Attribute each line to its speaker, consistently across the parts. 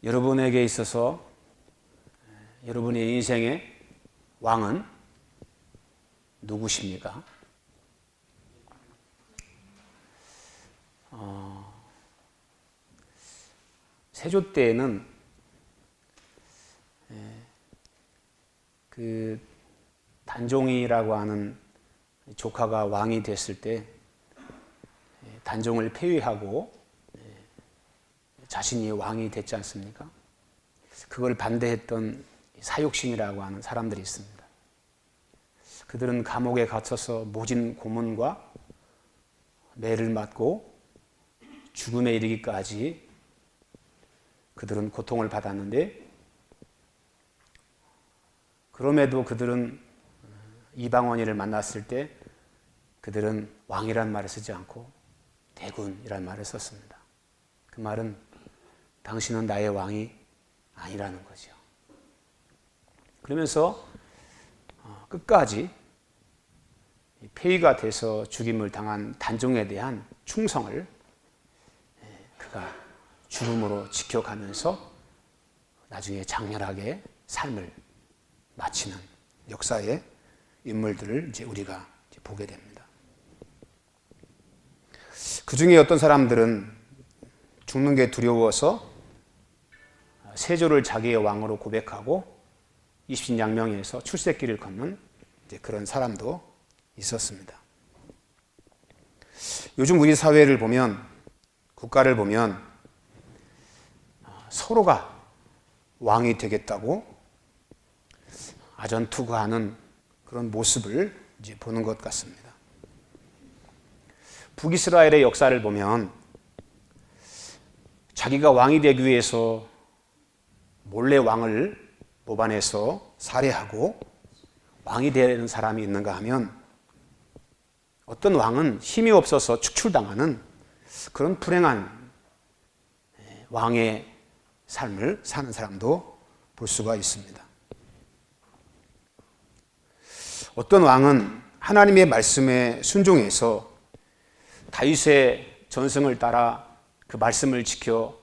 Speaker 1: 여러분에게 있어서 여러분의 인생의 왕은 누구십니까? 세조 때에는 그 단종이라고 하는 조카가 왕이 됐을 때 단종을 폐위하고 자신이 왕이 됐지 않습니까? 그걸 반대했던 사육신이라고 하는 사람들이 있습니다. 그들은 감옥에 갇혀서 모진 고문과 매를 맞고 죽음에 이르기까지 그들은 고통을 받았는데, 그럼에도 그들은 이방원이를 만났을 때 그들은 왕이란 말을 쓰지 않고 대군이란 말을 썼습니다. 그 말은 당신은 나의 왕이 아니라는 거죠. 그러면서 끝까지 폐위가 돼서 죽임을 당한 단종에 대한 충성을 그가 죽음으로 지켜가면서 나중에 장렬하게 삶을 마치는 역사의 인물들을 이제 우리가 보게 됩니다. 그 중에 어떤 사람들은 죽는 게 두려워서 세조를 자기의 왕으로 고백하고 입신양명에서 출세길을 걷는 이제 그런 사람도 있었습니다. 요즘 우리 사회를 보면, 국가를 보면 서로가 왕이 되겠다고 아전투구하는 그런 모습을 이제 보는 것 같습니다. 북이스라엘의 역사를 보면 자기가 왕이 되기 위해서 몰래 왕을 뽑아내서 살해하고 왕이 되는 사람이 있는가 하면, 어떤 왕은 힘이 없어서 축출당하는 그런 불행한 왕의 삶을 사는 사람도 볼 수가 있습니다. 어떤 왕은 하나님의 말씀에 순종해서 다윗의 전승을 따라 그 말씀을 지켜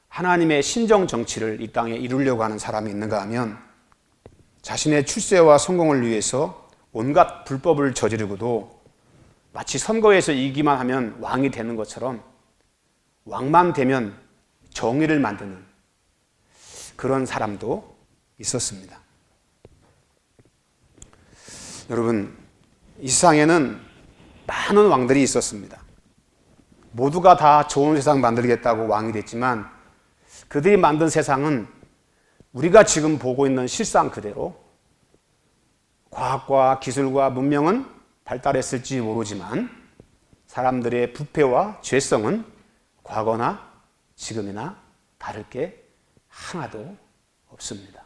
Speaker 1: 하나님의 신정 정치를 이 땅에 이루려고 하는 사람이 있는가 하면, 자신의 출세와 성공을 위해서 온갖 불법을 저지르고도 마치 선거에서 이기만 하면 왕이 되는 것처럼 왕만 되면 정의를 만드는 그런 사람도 있었습니다. 여러분, 이 세상에는 많은 왕들이 있었습니다. 모두가 다 좋은 세상 만들겠다고 왕이 됐지만, 그들이 만든 세상은 우리가 지금 보고 있는 실상 그대로 과학과 기술과 문명은 발달했을지 모르지만 사람들의 부패와 죄성은 과거나 지금이나 다를 게 하나도 없습니다.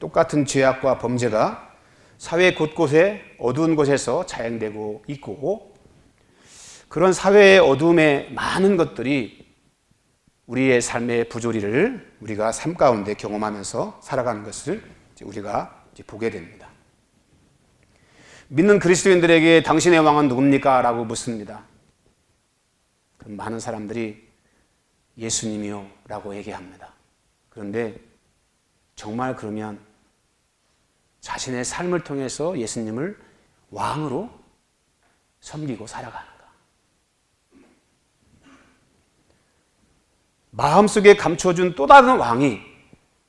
Speaker 1: 똑같은 죄악과 범죄가 사회 곳곳에 어두운 곳에서 자행되고 있고, 그런 사회의 어두움의 많은 것들이 우리의 삶의 부조리를 우리가 삶 가운데 경험하면서 살아가는 것을 우리가 보게 됩니다. 믿는 그리스도인들에게 당신의 왕은 누굽니까? 라고 묻습니다. 그럼 많은 사람들이 예수님이요 라고 얘기합니다. 그런데 정말 그러면 자신의 삶을 통해서 예수님을 왕으로 섬기고 살아가는가? 마음속에 감춰준 또 다른 왕이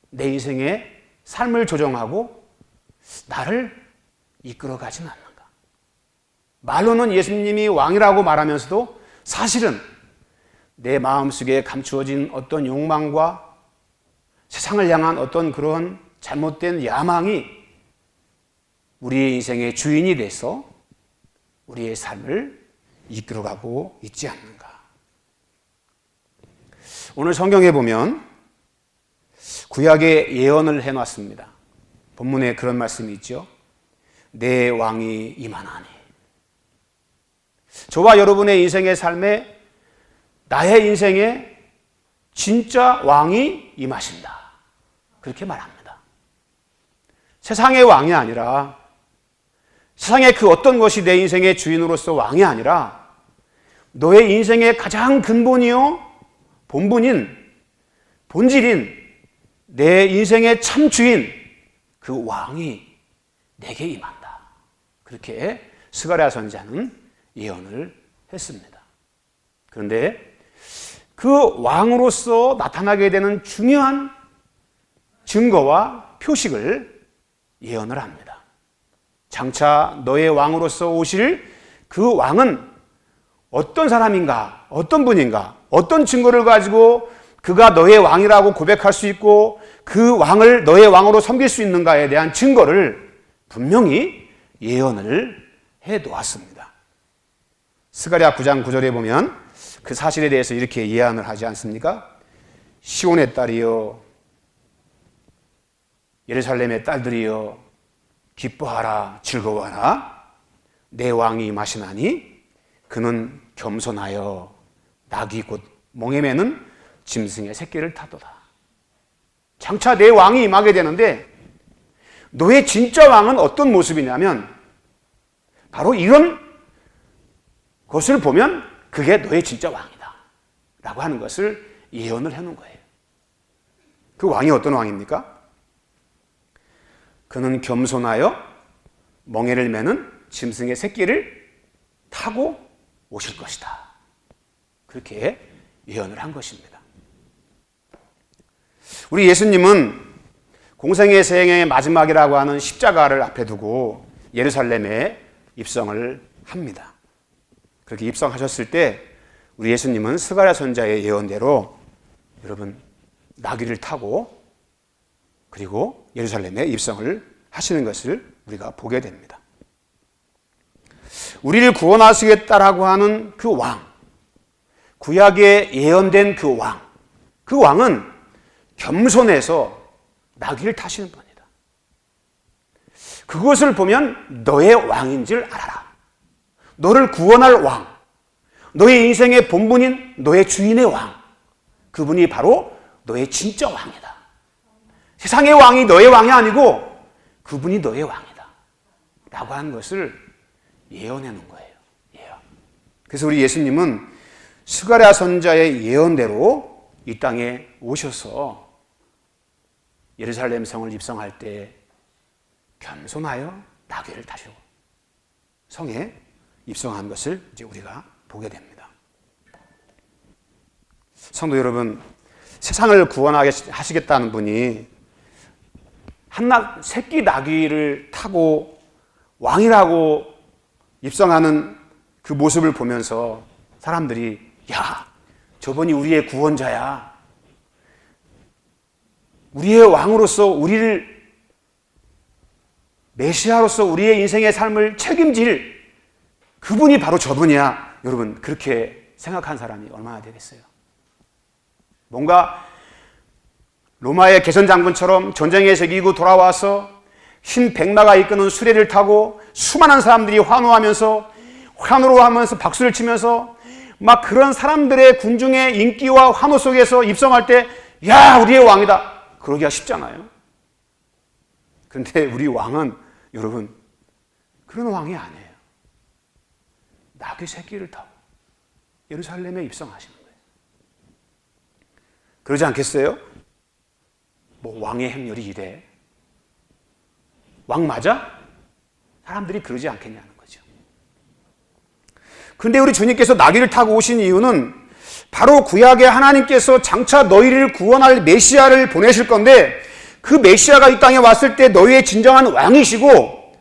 Speaker 1: 내 인생의 삶을 조정하고 나를 이끌어가진 않는가? 말로는 예수님이 왕이라고 말하면서도 사실은 내 마음속에 감추어진 어떤 욕망과 세상을 향한 어떤 그런 잘못된 야망이 우리의 인생의 주인이 돼서 우리의 삶을 이끌어가고 있지 않는가? 오늘 성경에 보면 구약에 예언을 해놨습니다. 본문에 그런 말씀이 있죠. 내 왕이 임하나니. 저와 여러분의 인생의 삶에, 나의 인생에 진짜 왕이 임하신다, 그렇게 말합니다. 세상의 왕이 아니라, 세상의 그 어떤 것이 내 인생의 주인으로서 왕이 아니라 너의 인생의 가장 근본이요 본질인 내 인생의 참 주인 그 왕이 내게 임한다. 그렇게 스가랴 선지자는 예언을 했습니다. 그런데 그 왕으로서 나타나게 되는 중요한 증거와 표식을 예언을 합니다. 장차 너의 왕으로서 오실 그 왕은 어떤 사람인가, 어떤 분인가, 어떤 증거를 가지고 그가 너의 왕이라고 고백할 수 있고 그 왕을 너의 왕으로 섬길 수 있는가에 대한 증거를 분명히 예언을 해 놓았습니다. 스가랴 9장 9절에 보면 그 사실에 대해서 이렇게 예언을 하지 않습니까? 시온의 딸이여, 예루살렘의 딸들이여, 기뻐하라, 즐거워하라. 내 왕이 임하시나니 그는 겸손하여 낙이 곧 멍에 매는 짐승의 새끼를 타도다. 장차 내 왕이 임하게 되는데 너의 진짜 왕은 어떤 모습이냐면 바로 이런 것을 보면 그게 너의 진짜 왕이다 라고 하는 것을 예언을 해놓은 거예요. 그 왕이 어떤 왕입니까? 그는 겸손하여 멍에를 매는 짐승의 새끼를 타고 오실 것이다. 그렇게 예언을 한 것입니다. 우리 예수님은 공생의 생애의 마지막이라고 하는 십자가를 앞에 두고 예루살렘에 입성을 합니다. 그렇게 입성하셨을 때 우리 예수님은 스가랴 선지자의 예언대로 여러분 나귀를 타고 그리고 예루살렘에 입성을 하시는 것을 우리가 보게 됩니다. 우리를 구원하시겠다라고 하는 그 왕, 구약에 예언된 그 왕은 겸손해서 나귀를 타시는 분이다. 그것을 보면 너의 왕인 줄 알아라. 너를 구원할 왕, 너의 인생의 본분인 너의 주인의 왕, 그분이 바로 너의 진짜 왕이다. 세상의 왕이 너의 왕이 아니고 그분이 너의 왕이다 라고 하는 것을 예언해 놓은 거예요. 예언. 그래서 우리 예수님은 스가랴 선지자의 예언대로 이 땅에 오셔서 예루살렘 성을 입성할 때 겸손하여 나귀를 타시고 성에 입성한 것을 이제 우리가 보게 됩니다. 성도 여러분, 세상을 구원하게 하시겠다는 분이 새끼 나귀를 타고 왕이라고 입성하는 그 모습을 보면서 사람들이 야, 저분이 우리의 구원자야. 우리의 왕으로서 우리를 메시아로서 우리의 인생의 삶을 책임질 그분이 바로 저분이야. 여러분 그렇게 생각한 사람이 얼마나 되겠어요? 뭔가 로마의 개선 장군처럼 전쟁에서 이기고 돌아와서 흰 백마가 이끄는 수레를 타고 수많은 사람들이 환호하면서 박수를 치면서 막 그런 사람들의 군중의 인기와 환호 속에서 입성할 때 야, 우리의 왕이다. 그러기가 쉽잖아요. 그런데 우리 왕은 여러분 그런 왕이 아니에요. 나귀 새끼를 타고 예루살렘에 입성하시는 거예요. 그러지 않겠어요? 뭐 왕의 행렬이 이래. 왕 맞아? 사람들이 그러지 않겠냐는 거죠. 그런데 우리 주님께서 나귀를 타고 오신 이유는 바로 구약의 하나님께서 장차 너희를 구원할 메시아를 보내실 건데 그 메시아가 이 땅에 왔을 때 너희의 진정한 왕이시고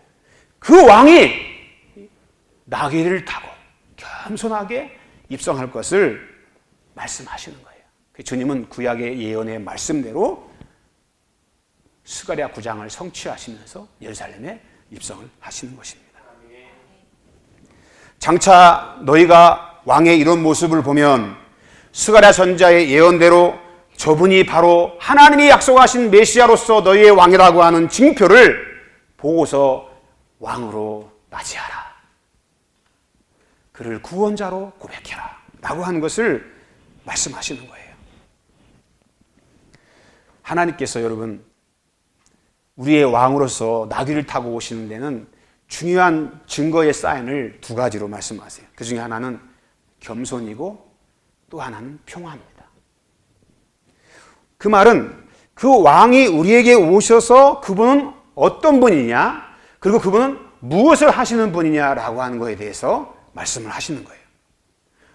Speaker 1: 그 왕이 나귀를 타고 겸손하게 입성할 것을 말씀하시는 거예요. 주님은 구약의 예언의 말씀대로 스가랴 9장을 성취하시면서 예루살렘에 입성을 하시는 것입니다. 장차 너희가 왕의 이런 모습을 보면 스가랴 선지자의 예언대로 저분이 바로 하나님이 약속하신 메시아로서 너희의 왕이라고 하는 징표를 보고서 왕으로 맞이하라. 그를 구원자로 고백해라 라고 하는 것을 말씀하시는 거예요. 하나님께서 여러분 우리의 왕으로서 나귀를 타고 오시는 데는 중요한 증거의 사인을 두 가지로 말씀하세요. 그 중에 하나는 겸손이고 또 하나는 평화입니다. 그 말은 그 왕이 우리에게 오셔서 그분은 어떤 분이냐, 그리고 그분은 무엇을 하시는 분이냐라고 하는 것에 대해서 말씀을 하시는 거예요.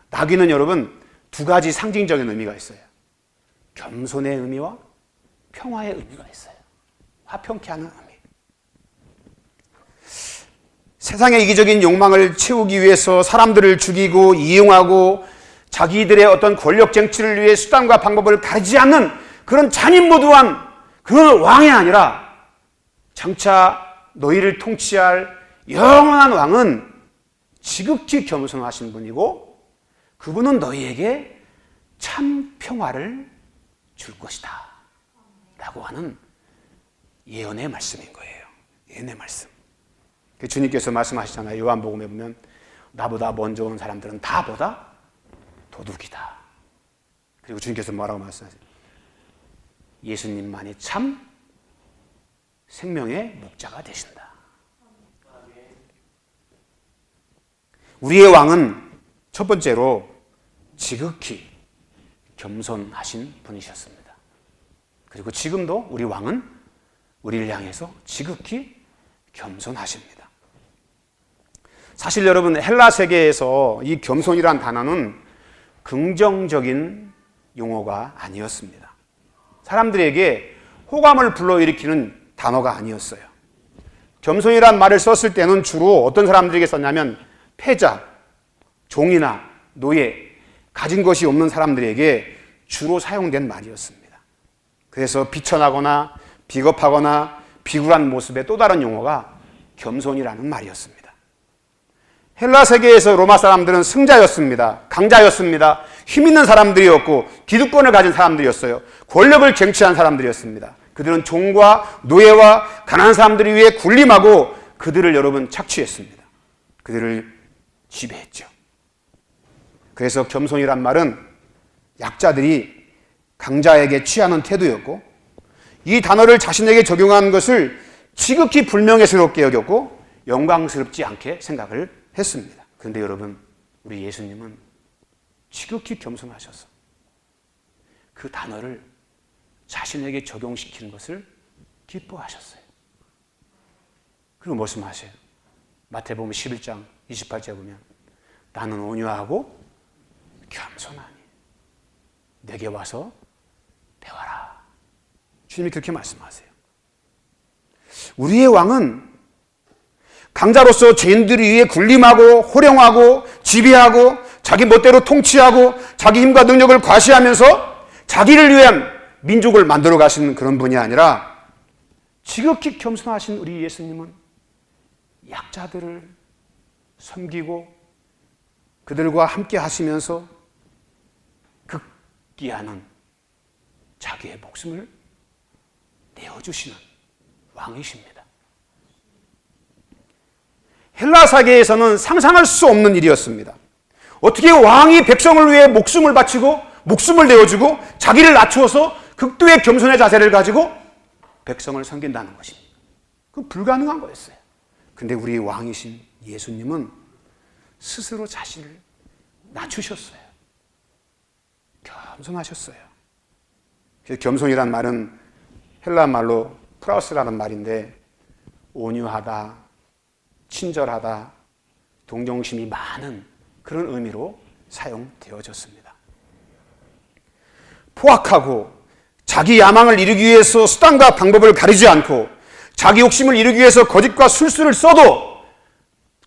Speaker 1: 나귀는 여러분 두 가지 상징적인 의미가 있어요. 겸손의 의미와 평화의 의미가 있어요. 화평케 하는 의미. 세상의 이기적인 욕망을 채우기 위해서 사람들을 죽이고 이용하고 자기들의 어떤 권력 쟁취를 위해 수단과 방법을 가리지 않는 그런 잔인무도한 그런 왕이 아니라 장차 너희를 통치할 영원한 왕은 지극히 겸손하신 분이고 그분은 너희에게 참 평화를 줄 것이다 라고 하는 예언의 말씀인 거예요. 예언의 말씀. 주님께서 말씀하시잖아요. 요한복음에 보면 나보다 먼저 온 사람들은 다보다 도둑이다. 그리고 주님께서 뭐라고 말씀하세요? 예수님만이 참 생명의 목자가 되신다. 우리의 왕은 첫 번째로 지극히 겸손하신 분이셨습니다. 그리고 지금도 우리 왕은 우리를 향해서 지극히 겸손하십니다. 사실 여러분 헬라 세계에서 이 겸손이란 단어는 긍정적인 용어가 아니었습니다. 사람들에게 호감을 불러일으키는 단어가 아니었어요. 겸손이란 말을 썼을 때는 주로 어떤 사람들에게 썼냐면 패자, 종이나 노예, 가진 것이 없는 사람들에게 주로 사용된 말이었습니다. 그래서 비천하거나 비겁하거나 비굴한 모습의 또 다른 용어가 겸손이라는 말이었습니다. 헬라 세계에서 로마 사람들은 승자였습니다. 강자였습니다. 힘 있는 사람들이었고 기득권을 가진 사람들이었어요. 권력을 쟁취한 사람들이었습니다. 그들은 종과 노예와 가난한 사람들을 위해 군림하고 그들을 여러분 착취했습니다. 그들을 지배했죠. 그래서 겸손이란 말은 약자들이 강자에게 취하는 태도였고 이 단어를 자신에게 적용한 것을 지극히 불명예스럽게 여겼고 영광스럽지 않게 생각을 했습니다. 그런데 여러분 우리 예수님은 지극히 겸손하셔서 그 단어를 자신에게 적용시키는 것을 기뻐하셨어요. 그리고 말씀하세요. 마태복음 11장 28절에 보면 나는 온유하고 겸손하니 내게 와서 배워라. 주님이 그렇게 말씀하세요. 우리의 왕은 강자로서 죄인들을 위해 군림하고 호령하고 지배하고 자기 멋대로 통치하고 자기 힘과 능력을 과시하면서 자기를 위한 민족을 만들어 가시는 그런 분이 아니라 지극히 겸손하신 우리 예수님은 약자들을 섬기고 그들과 함께 하시면서 극기하는 자기의 목숨을 내어주시는 왕이십니다. 헬라 사계에서는 상상할 수 없는 일이었습니다. 어떻게 왕이 백성을 위해 목숨을 바치고 목숨을 내어주고 자기를 낮추어서 극도의 겸손의 자세를 가지고 백성을 섬긴다는 것입니다. 그건 불가능한 거였어요. 근데 우리 왕이신 예수님은 스스로 자신을 낮추셨어요. 겸손하셨어요. 겸손이란 말은 헬라 말로 프라우스라는 말인데 온유하다, 친절하다, 동정심이 많은 그런 의미로 사용되어졌습니다. 포악하고 자기 야망을 이루기 위해서 수단과 방법을 가리지 않고 자기 욕심을 이루기 위해서 거짓과 술수를 써도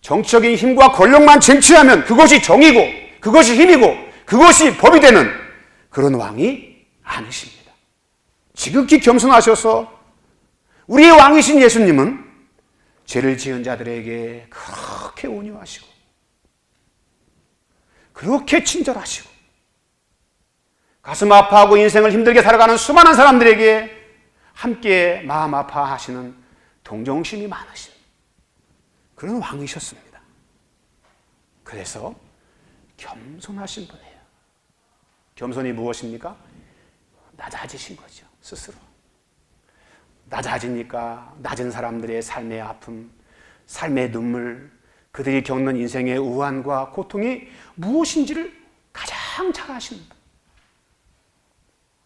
Speaker 1: 정치적인 힘과 권력만 쟁취하면 그것이 정이고 그것이 힘이고 그것이 법이 되는 그런 왕이 아니십니다. 지극히 겸손하셔서 우리의 왕이신 예수님은 죄를 지은 자들에게 그렇게 온유하시고 그렇게 친절하시고 가슴 아파하고 인생을 힘들게 살아가는 수많은 사람들에게 함께 마음 아파하시는 동정심이 많으신 그런 왕이셨습니다. 그래서 겸손하신 분이에요. 겸손이 무엇입니까? 낮아지신 거죠. 스스로. 낮아지니까 낮은 사람들의 삶의 아픔, 삶의 눈물, 그들이 겪는 인생의 우환과 고통이 무엇인지를 가장 잘 아시는 분.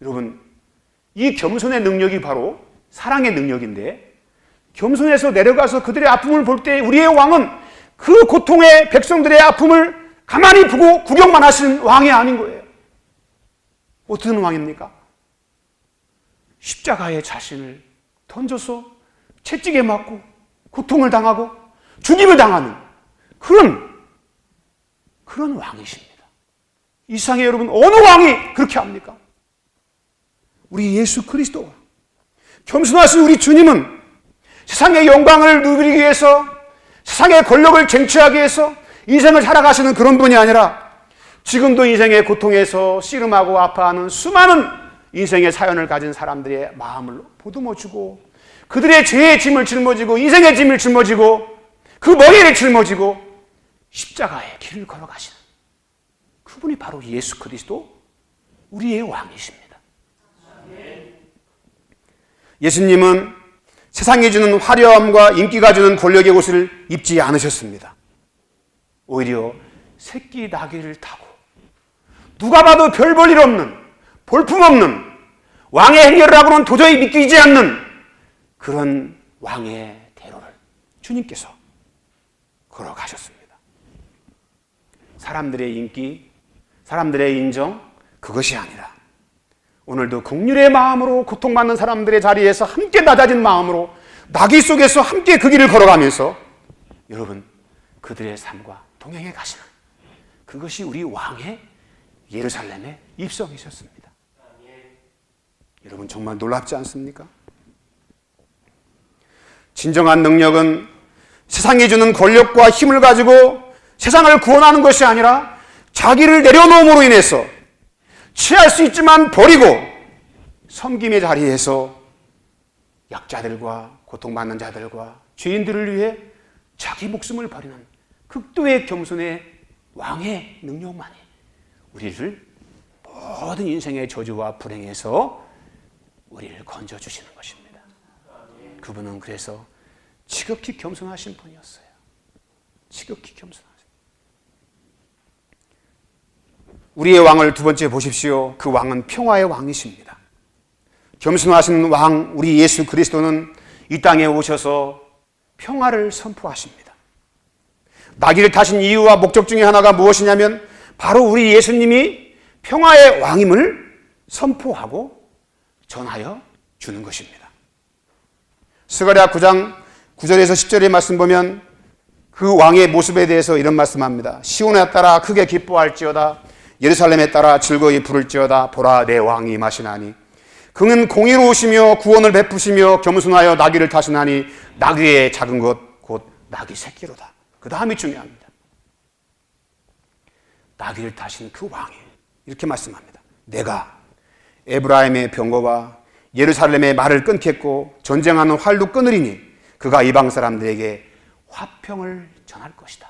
Speaker 1: 여러분, 이 겸손의 능력이 바로 사랑의 능력인데, 겸손해서 내려가서 그들의 아픔을 볼 때 우리의 왕은 그 고통의 백성들의 아픔을 가만히 보고 구경만 하시는 왕이 아닌 거예요. 어떤 왕입니까? 십자가에 자신을 던져서 채찍에 맞고 고통을 당하고 죽임을 당하는 그런 왕이십니다. 이 세상에 여러분 어느 왕이 그렇게 합니까? 우리 예수 그리스도와 겸손하신 우리 주님은 세상의 영광을 누리기 위해서, 세상의 권력을 쟁취하기 위해서 인생을 살아가시는 그런 분이 아니라 지금도 인생의 고통에서 씨름하고 아파하는 수많은 인생의 사연을 가진 사람들의 마음을 보듬어주고 그들의 죄의 짐을 짊어지고 인생의 짐을 짊어지고 그 머리를 짊어지고 십자가의 길을 걸어가시는 그분이 바로 예수 그리스도, 우리의 왕이십니다. 예수님은 세상이 주는 화려함과 인기가 주는 권력의 옷을 입지 않으셨습니다. 오히려 새끼 나귀를 타고 누가 봐도 별 볼 일 없는, 볼품없는 왕의 행렬을 하고는 도저히 믿기지 않는 그런 왕의 대로를 주님께서 걸어가셨습니다. 사람들의 인기, 사람들의 인정, 그것이 아니라 오늘도 긍휼의 마음으로 고통받는 사람들의 자리에서 함께 낮아진 마음으로 나귀 속에서 함께 그 길을 걸어가면서 여러분 그들의 삶과 동행해 가시는 그것이 우리 왕의 예루살렘의 입성이셨습니다. 여러분 정말 놀랍지 않습니까? 진정한 능력은 세상이 주는 권력과 힘을 가지고 세상을 구원하는 것이 아니라 자기를 내려놓음으로 인해서 취할 수 있지만 버리고 섬김의 자리에서 약자들과 고통받는 자들과 죄인들을 위해 자기 목숨을 버리는 극도의 겸손의 왕의 능력만이 우리를 모든 인생의 저주와 불행에서 우리를 건져주시는 것입니다. 그분은 그래서 지극히 겸손하신 분이었어요. 지극히 겸손하신. 우리의 왕을 두 번째 보십시오. 그 왕은 평화의 왕이십니다. 겸손하신 왕 우리 예수 그리스도는 이 땅에 오셔서 평화를 선포하십니다. 나귀를 타신 이유와 목적 중에 하나가 무엇이냐면 바로 우리 예수님이 평화의 왕임을 선포하고 전하여 주는 것입니다. 스가랴 9장 9절에서 10절의 말씀 보면 그 왕의 모습에 대해서 이런 말씀합니다. 시온에 따라 크게 기뻐할지어다. 예루살렘에 따라 즐거이 부를지어다. 보라 내 왕이 임하시나니 그는 공의로우시며 구원을 베푸시며 겸손하여 나귀를 타시나니 나귀의 작은 것 곧 나귀 새끼로다. 그 다음이 중요합니다. 나귀를 타신 그 왕이 이렇게 말씀합니다. 내가 에브라임의 병거와 예루살렘의 말을 끊겠고 전쟁하는 활도 끊으리니 그가 이방 사람들에게 화평을 전할 것이다.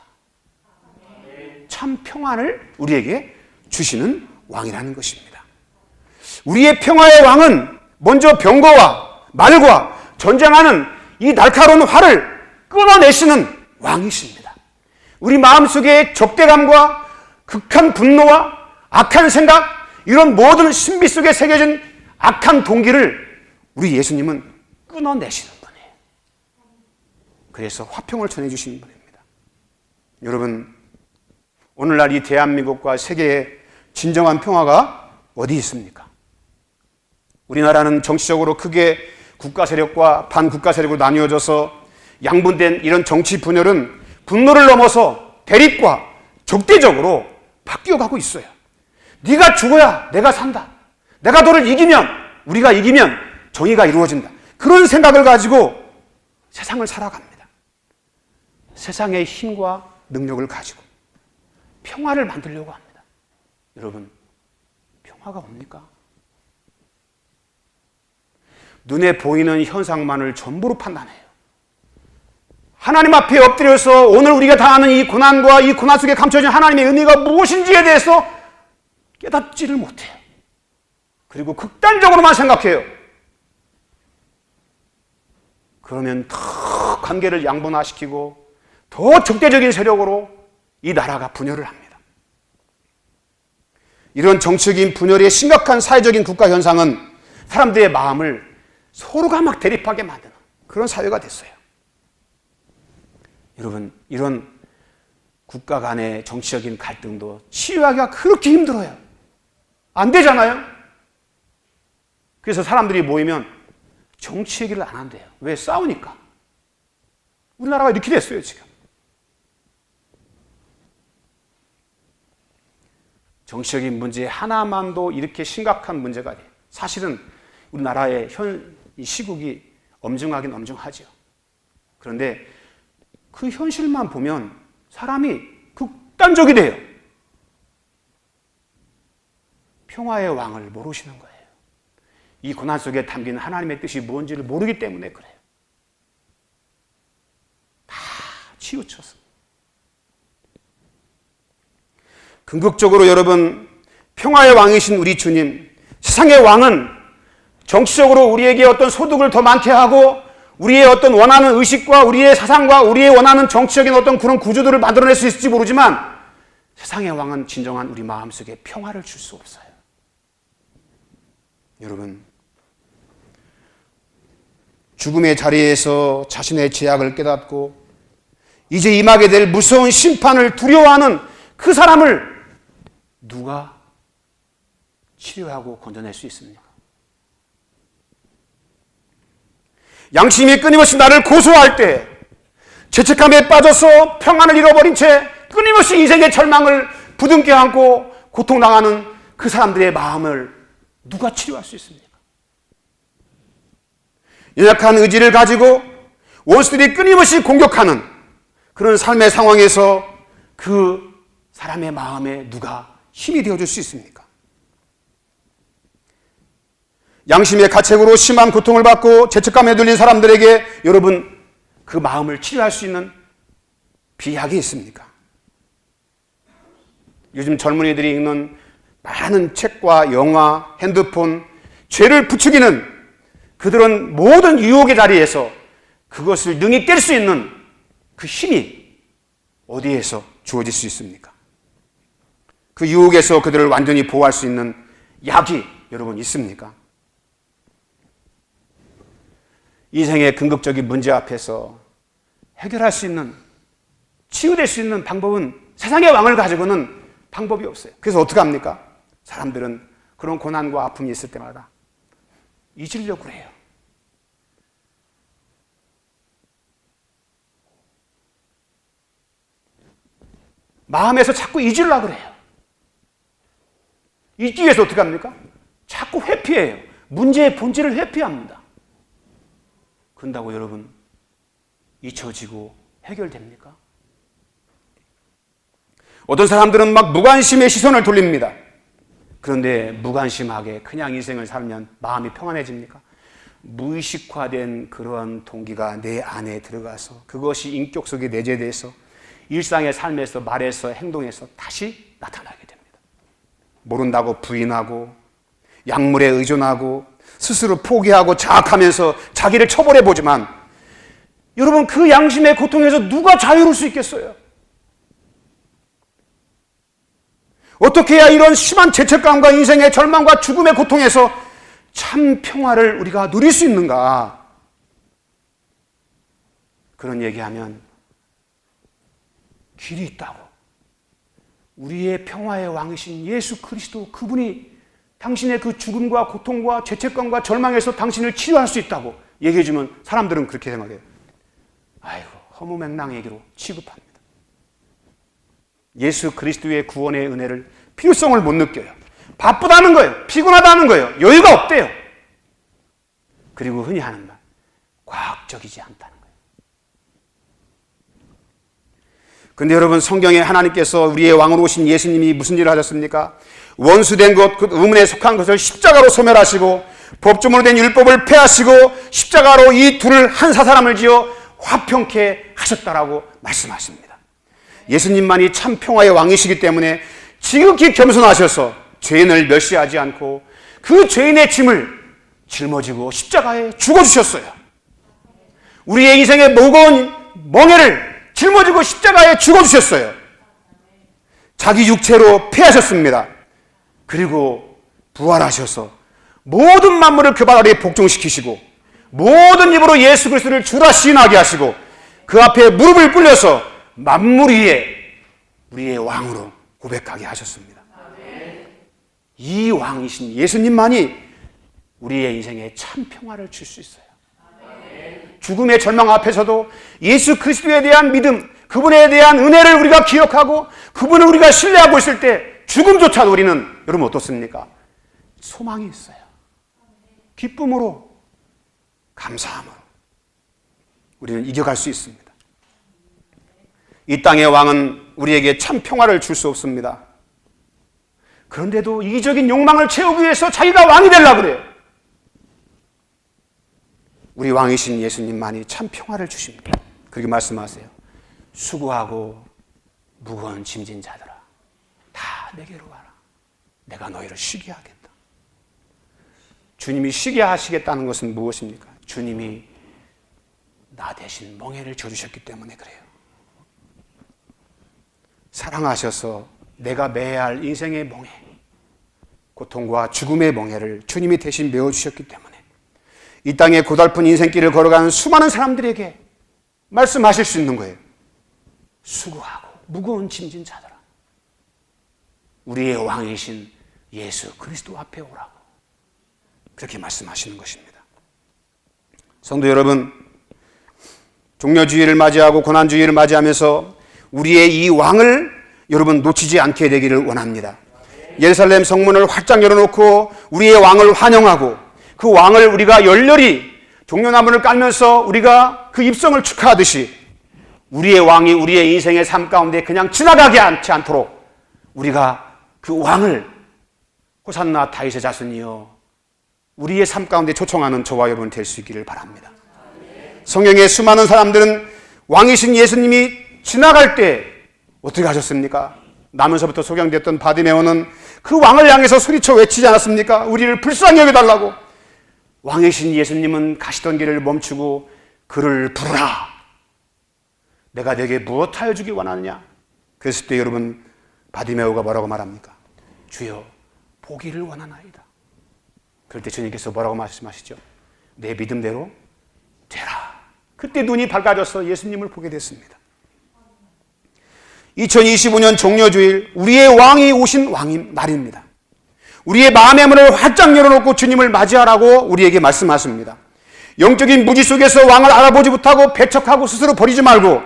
Speaker 1: 참 평안을 우리에게 주시는 왕이라는 것입니다. 우리의 평화의 왕은 먼저 병거와 말과 전쟁하는 이 날카로운 활을 끊어내시는 왕이십니다. 우리 마음속에 적대감과 극한 분노와 악한 생각, 이런 모든 신비 속에 새겨진 악한 동기를 우리 예수님은 끊어내시는 분이에요. 그래서 화평을 전해주시는 분입니다. 여러분, 오늘날 이 대한민국과 세계의 진정한 평화가 어디 있습니까? 우리나라는 정치적으로 크게 국가 세력과 반국가 세력으로 나뉘어져서 양분된 이런 정치 분열은 분노를 넘어서 대립과 적대적으로 바뀌어가고 있어요. 네가 죽어야 내가 산다. 내가 너를 이기면, 우리가 이기면 정의가 이루어진다. 그런 생각을 가지고 세상을 살아갑니다. 세상의 힘과 능력을 가지고 평화를 만들려고 합니다. 여러분, 평화가 뭡니까? 눈에 보이는 현상만을 전부로 판단해요. 하나님 앞에 엎드려서 오늘 우리가 당하는 이 고난과 이 고난 속에 감춰진 하나님의 은혜가 무엇인지에 대해서 깨닫지를 못해요. 그리고 극단적으로만 생각해요. 그러면 더 관계를 양분화시키고 더 적대적인 세력으로 이 나라가 분열을 합니다. 이런 정치적인 분열의 심각한 사회적인 국가 현상은 사람들의 마음을 서로가 막 대립하게 만드는 그런 사회가 됐어요. 여러분, 이런 국가 간의 정치적인 갈등도 치유하기가 그렇게 힘들어요. 안 되잖아요. 그래서 사람들이 모이면 정치 얘기를 안 한대요. 왜? 싸우니까. 우리나라가 이렇게 됐어요, 지금. 정치적인 문제 하나만도 이렇게 심각한 문제가 돼요. 사실은 우리나라의 이 시국이 엄중하긴 엄중하죠. 그런데 그 현실만 보면 사람이 극단적이 돼요. 평화의 왕을 모르시는 거예요. 이 고난 속에 담긴 하나님의 뜻이 뭔지를 모르기 때문에 그래요. 다 치우쳐서. 궁극적으로 여러분, 평화의 왕이신 우리 주님, 세상의 왕은 정치적으로 우리에게 어떤 소득을 더 많게 하고 우리의 어떤 원하는 의식과 우리의 사상과 우리의 원하는 정치적인 어떤 그런 구조들을 만들어낼 수 있을지 모르지만 세상의 왕은 진정한 우리 마음속에 평화를 줄 수 없어요. 여러분, 죽음의 자리에서 자신의 죄악을 깨닫고 이제 임하게 될 무서운 심판을 두려워하는 그 사람을 누가 치료하고 건져낼 수 있습니까? 양심이 끊임없이 나를 고소할 때 죄책감에 빠져서 평안을 잃어버린 채 끊임없이 인생의 절망을 부둥켜 안고 고통당하는 그 사람들의 마음을 누가 치료할 수 있습니까? 연약한 의지를 가지고 원수들이 끊임없이 공격하는 그런 삶의 상황에서 그 사람의 마음에 누가 힘이 되어줄 수 있습니까? 양심의 가책으로 심한 고통을 받고 죄책감에 눌린 사람들에게 여러분 그 마음을 치료할 수 있는 비약이 있습니까? 요즘 젊은이들이 읽는 많은 책과 영화, 핸드폰, 죄를 부추기는 그들은 모든 유혹의 자리에서 그것을 능히 깰 수 있는 그 힘이 어디에서 주어질 수 있습니까? 그 유혹에서 그들을 완전히 보호할 수 있는 약이 여러분 있습니까? 인생의 궁극적인 문제 앞에서 해결할 수 있는, 치유될 수 있는 방법은 세상의 왕을 가지고는 방법이 없어요. 그래서 어떻게 합니까? 사람들은 그런 고난과 아픔이 있을 때마다 잊으려고 해요. 마음에서 자꾸 잊으려고 해요. 잊기 위해서 어떻게 합니까? 자꾸 회피해요. 문제의 본질을 회피합니다. 그런다고 여러분 잊혀지고 해결됩니까? 어떤 사람들은 막 무관심의 시선을 돌립니다. 그런데 무관심하게 그냥 인생을 살면 마음이 평안해집니까? 무의식화된 그러한 동기가 내 안에 들어가서 그것이 인격 속에 내재돼서 일상의 삶에서 말에서 행동에서 다시 나타나게 됩니다. 모른다고 부인하고 약물에 의존하고 스스로 포기하고 자학하면서 자기를 처벌해 보지만 여러분 그 양심의 고통에서 누가 자유로울 수 있겠어요? 어떻게 해야 이런 심한 죄책감과 인생의 절망과 죽음의 고통에서 참 평화를 우리가 누릴 수 있는가? 그런 얘기하면 길이 있다고. 우리의 평화의 왕이신 예수 그리스도 그분이 당신의 그 죽음과 고통과 죄책감과 절망에서 당신을 치유할 수 있다고 얘기해주면 사람들은 그렇게 생각해요. 아이고 허무맹랑한 얘기로 취급합니다. 예수 그리스도의 구원의 은혜를 필요성을 못 느껴요. 바쁘다는 거예요. 피곤하다는 거예요. 여유가 없대요. 그리고 흔히 하는 말, 과학적이지 않다는 거예요. 그런데 여러분 성경에 하나님께서 우리의 왕으로 오신 예수님이 무슨 일을 하셨습니까? 원수된 것, 그 의문에 속한 것을 십자가로 소멸하시고 법조문으로 된 율법을 폐하시고 십자가로 이 둘을 한 사람을 지어 화평케 하셨다라고 말씀하십니다. 예수님만이 참 평화의 왕이시기 때문에 지극히 겸손하셔서 죄인을 멸시하지 않고 그 죄인의 짐을 짊어지고 십자가에 죽어주셨어요. 우리의 인생의 무거운 멍에를 짊어지고 십자가에 죽어주셨어요. 자기 육체로 패하셨습니다. 그리고 부활하셔서 모든 만물을 그 발 아래에 복종시키시고 모든 입으로 예수 그리스도를 주라 시인하게 하시고 그 앞에 무릎을 꿇려서 만물 위에 우리의 왕으로 고백하게 하셨습니다. 이 왕이신 예수님만이 우리의 인생에 참 평화를 줄 수 있어요. 죽음의 절망 앞에서도 예수 그리스도에 대한 믿음, 그분에 대한 은혜를 우리가 기억하고 그분을 우리가 신뢰하고 있을 때 죽음조차도 우리는 여러분 어떻습니까? 소망이 있어요. 기쁨으로, 감사함으로 우리는 이겨갈 수 있습니다. 이 땅의 왕은 우리에게 참 평화를 줄 수 없습니다. 그런데도 이기적인 욕망을 채우기 위해서 자기가 왕이 되려고 그래요. 우리 왕이신 예수님만이 참 평화를 주십니다. 그렇게 말씀하세요. 수고하고 무거운 짐진 자들아 다 내게로 와라. 내가 너희를 쉬게 하겠다. 주님이 쉬게 하시겠다는 것은 무엇입니까? 주님이 나 대신 멍에를 져주셨기 때문에 그래요. 사랑하셔서 내가 매야 할 인생의 멍에, 고통과 죽음의 멍에를 주님이 대신 메워주셨기 때문에 이 땅의 고달픈 인생길을 걸어가는 수많은 사람들에게 말씀하실 수 있는 거예요. 수고하고 무거운 짐진 자들아 우리의 왕이신 예수 그리스도 앞에 오라고 그렇게 말씀하시는 것입니다. 성도 여러분, 종려주의를 맞이하고 고난주의를 맞이하면서 우리의 이 왕을 여러분 놓치지 않게 되기를 원합니다. 예루살렘 성문을 활짝 열어놓고 우리의 왕을 환영하고 그 왕을 우리가 열렬히 종려나무를 깔면서 우리가 그 입성을 축하하듯이 우리의 왕이 우리의 인생의 삶 가운데 그냥 지나가게 않지 않도록 우리가 그 왕을 호산나 다윗의 자손이여 우리의 삶 가운데 초청하는 저와 여러분 될 수 있기를 바랍니다. 성경의 수많은 사람들은 왕이신 예수님이 지나갈 때 어떻게 하셨습니까? 나면서부터 소경됐던 바디메오는 그 왕을 향해서 소리쳐 외치지 않았습니까? 우리를 불쌍히 여겨달라고. 왕이신 예수님은 가시던 길을 멈추고 그를 부르라. 내가 내게 무엇하여 주기 원하느냐? 그랬을 때 여러분 바디메오가 뭐라고 말합니까? 주여 보기를 원하나이다. 그럴 때 주님께서 뭐라고 말씀하시죠? 내 믿음대로 되라. 그때 눈이 밝아져서 예수님을 보게 됐습니다. 2025년 종려주일 우리의 왕이 오신 왕인 날입니다. 우리의 마음의 문을 활짝 열어놓고 주님을 맞이하라고 우리에게 말씀하십니다. 영적인 무지 속에서 왕을 알아보지 못하고 배척하고 스스로 버리지 말고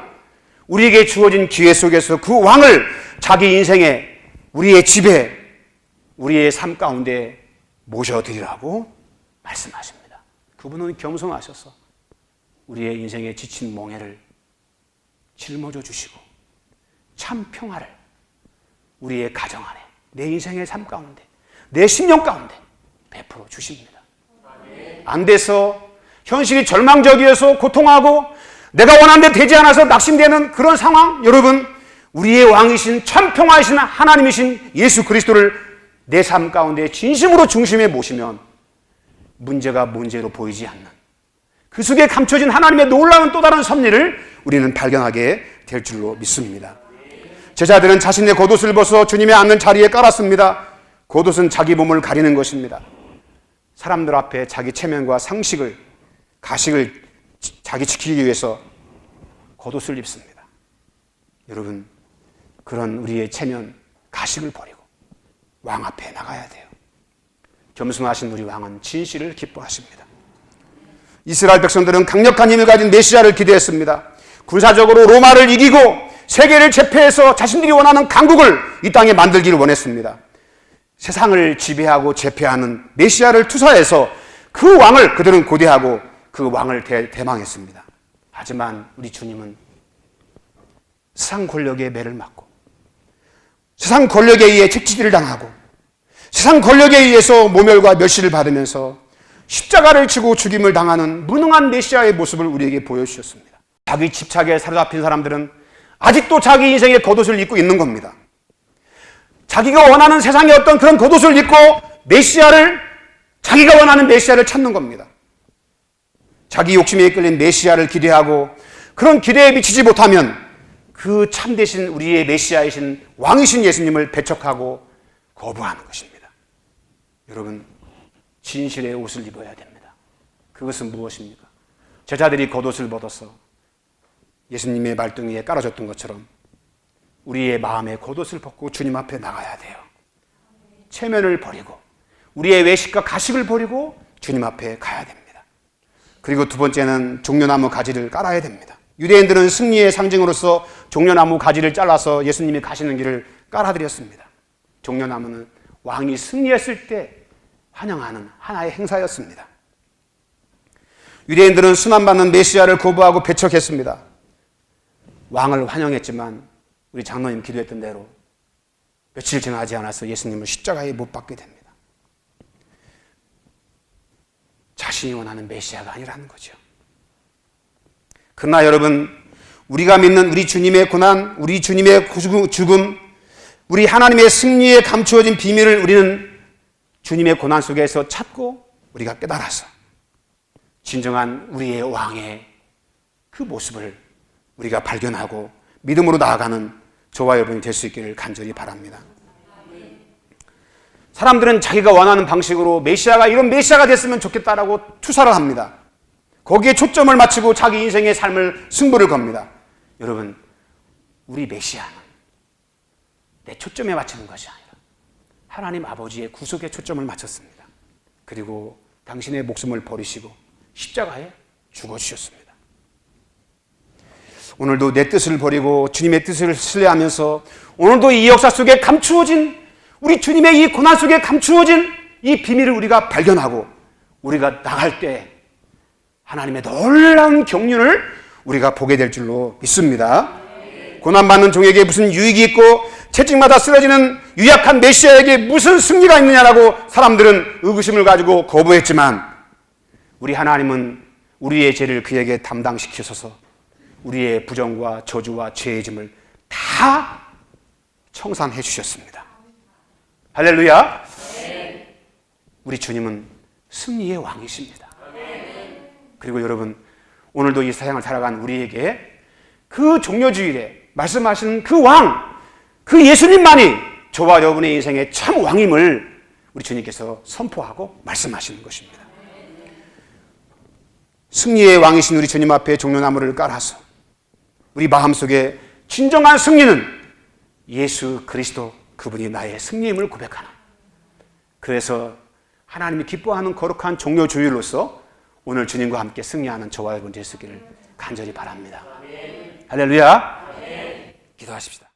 Speaker 1: 우리에게 주어진 기회 속에서 그 왕을 자기 인생에 우리의 집에 우리의 삶 가운데 모셔드리라고 말씀하십니다. 그분은 겸손하셔서 우리의 인생에 지친 멍에를 짊어져 주시고 참 평화를 우리의 가정 안에 내 인생의 삶 가운데 내 심령 가운데 베풀어 주십니다. 안 돼서 현실이 절망적이어서 고통하고 내가 원하는 데 되지 않아서 낙심되는 그런 상황, 여러분 우리의 왕이신 참 평화이신 하나님이신 예수 그리스도를 내 삶 가운데 진심으로 중심에 모시면 문제가 문제로 보이지 않는 그 속에 감춰진 하나님의 놀라운 또 다른 섭리를 우리는 발견하게 될 줄로 믿습니다. 제자들은 자신의 겉옷을 벗어 주님의 앉는 자리에 깔았습니다. 겉옷은 자기 몸을 가리는 것입니다. 사람들 앞에 자기 체면과 상식을, 가식을 자기 지키기 위해서 겉옷을 입습니다. 여러분, 그런 우리의 체면, 가식을 버리고 왕 앞에 나가야 돼요. 겸손하신 우리 왕은 진실을 기뻐하십니다. 이스라엘 백성들은 강력한 힘을 가진 메시아를 기대했습니다. 군사적으로 로마를 이기고 세계를 제패해서 자신들이 원하는 강국을 이 땅에 만들기를 원했습니다. 세상을 지배하고 제패하는 메시아를 투사해서 그 왕을 그들은 고대하고 그 왕을 대망했습니다. 하지만 우리 주님은 세상 권력의 매를 맞고 세상 권력에 의해 책지질을 당하고 세상 권력에 의해서 모멸과 멸시를 받으면서 십자가를 치고 죽임을 당하는 무능한 메시아의 모습을 우리에게 보여주셨습니다. 자기 집착에 사로잡힌 사람들은 아직도 자기 인생의 겉옷을 입고 있는 겁니다. 자기가 원하는 세상의 어떤 그런 겉옷을 입고 메시아를, 자기가 원하는 메시아를 찾는 겁니다. 자기 욕심에 이끌린 메시아를 기대하고 그런 기대에 미치지 못하면 그 참되신 우리의 메시아이신 왕이신 예수님을 배척하고 거부하는 것입니다. 여러분, 진실의 옷을 입어야 됩니다. 그것은 무엇입니까? 제자들이 겉옷을 벗어서 예수님의 발등위에 깔아줬던 것처럼 우리의 마음에 겉옷을 벗고 주님 앞에 나가야 돼요. 체면을 버리고 우리의 외식과 가식을 버리고 주님 앞에 가야 됩니다. 그리고 두 번째는 종려나무 가지를 깔아야 됩니다. 유대인들은 승리의 상징으로서 종려나무 가지를 잘라서 예수님이 가시는 길을 깔아드렸습니다. 종려나무는 왕이 승리했을 때 환영하는 하나의 행사였습니다. 유대인들은 순환받는 메시아를 거부하고 배척했습니다. 왕을 환영했지만 우리 장로님 기도했던 대로 며칠 지나지 않아서 예수님을 십자가에 못 박게 됩니다. 자신이 원하는 메시아가 아니라는 거죠. 그러나 여러분, 우리가 믿는 우리 주님의 고난, 우리 주님의 죽음, 우리 하나님의 승리에 감추어진 비밀을 우리는 주님의 고난 속에서 찾고 우리가 깨달아서 진정한 우리의 왕의 그 모습을 우리가 발견하고 믿음으로 나아가는 저와 여러분이 될 수 있기를 간절히 바랍니다. 사람들은 자기가 원하는 방식으로 메시아가 이런 메시아가 됐으면 좋겠다라고 투사를 합니다. 거기에 초점을 맞추고 자기 인생의 삶을 승부를 겁니다. 여러분, 우리 메시아는 내 초점에 맞추는 것이 아니라 하나님 아버지의 구속에 초점을 맞췄습니다. 그리고 당신의 목숨을 버리시고 십자가에 죽어주셨습니다. 오늘도 내 뜻을 버리고 주님의 뜻을 신뢰하면서 오늘도 이 역사 속에 감추어진 우리 주님의 이 고난 속에 감추어진 이 비밀을 우리가 발견하고 우리가 나갈 때 하나님의 놀라운 경륜을 우리가 보게 될 줄로 믿습니다. 고난받는 종에게 무슨 유익이 있고 채찍마다 쓰러지는 유약한 메시아에게 무슨 승리가 있느냐라고 사람들은 의구심을 가지고 거부했지만 우리 하나님은 우리의 죄를 그에게 담당시키셔서 우리의 부정과 저주와 죄의 짐을 다 청산해 주셨습니다. 할렐루야. 우리 주님은 승리의 왕이십니다. 그리고 여러분, 오늘도 이 세상을 살아간 우리에게 그 종려주일에 말씀하시는 그 왕, 그 예수님만이 저와 여러분의 인생의 참 왕임을 우리 주님께서 선포하고 말씀하시는 것입니다. 승리의 왕이신 우리 주님 앞에 종려나무를 깔아서 우리 마음속에 진정한 승리는 예수 그리스도, 그분이 나의 승리임을 고백하는, 그래서 하나님이 기뻐하는 거룩한 종려주일로서 오늘 주님과 함께 승리하는 저와 여러분 될 수 있기를 간절히 바랍니다. 할렐루야. 기도하십시다.